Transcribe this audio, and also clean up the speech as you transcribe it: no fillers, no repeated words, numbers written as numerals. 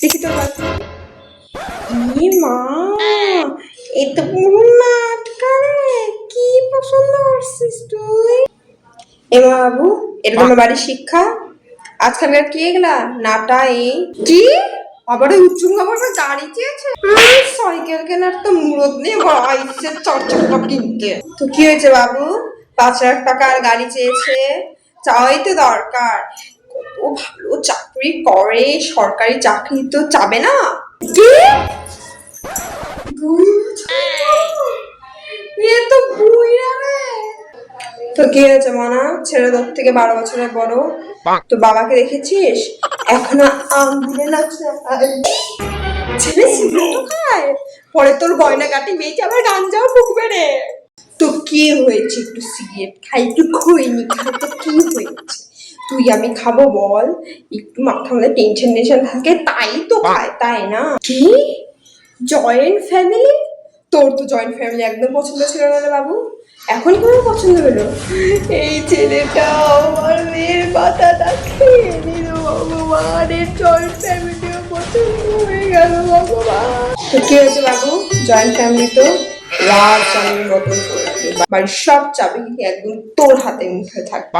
দেখি তোর বাচ্চা। ই মা, এত বড় নাটকা রে, কি পছন্দ করছিস তুই? এমা বাবু, এটা তোমার বাড়ির শিক্ষা? আজকালকার কি এগুলা নাটা? এই কি আবার উচ্চুং আবার গাড়ি চেয়েছে? সাইকেল কেনার তো মুরদ নেই, আবার আইসে চার চাকা কিনতে। তো কি হয়েছে বাবু, 5 লাখ টাকার গাড়ি চেয়েছে, চাওয়াই তো দরকার। কত ভালো চাকরি করে, সরকারি চাকরি তো চাবে না? কি 2 বছর? এ তো বুইড়া রে। তো কি হয়েছে মানা, ছেলে তোর থেকে 12 বছরের বড়। তো বাবাকে দেখেছিস এখনো আঙ্গুলে নাচছে। ছেলে সিগারেটও খায়, পরে তোর গয়না কাটি মেয়েকে আবার গাঞ্জাও ফুকবে রে। তো কি হয়েছে, একটু সিগারেট খাই, একটু খৈনি খাই, তো কি হয়েছে? তুই আমি খাবো বল? একটু মাথা মধ্যে টেনশন টেনশন থাকে তাই তো খায়, তাই না? কি জয়েন্ট ফ্যামিলি? তোর তো জয়েন্ট ফ্যামিলি একদম পছন্দ ছিল না রে বাবু, এখন কোনো পছন্দ হলো? এই ছেলেটা আমার মেয়ের পাতাটা খেয়ে নিল ভগবান, এর জয়েন্ট ফ্যামিলিও পছন্দ হয়ে গেল ভগবান। তো কি হয়েছে বাবু, জয়েন্ট ফ্যামিলি তো রাজ চাবির মতন করে দিল, বাড়ির সব চাবি একদম তোর হাতে মুঠে থাকবে।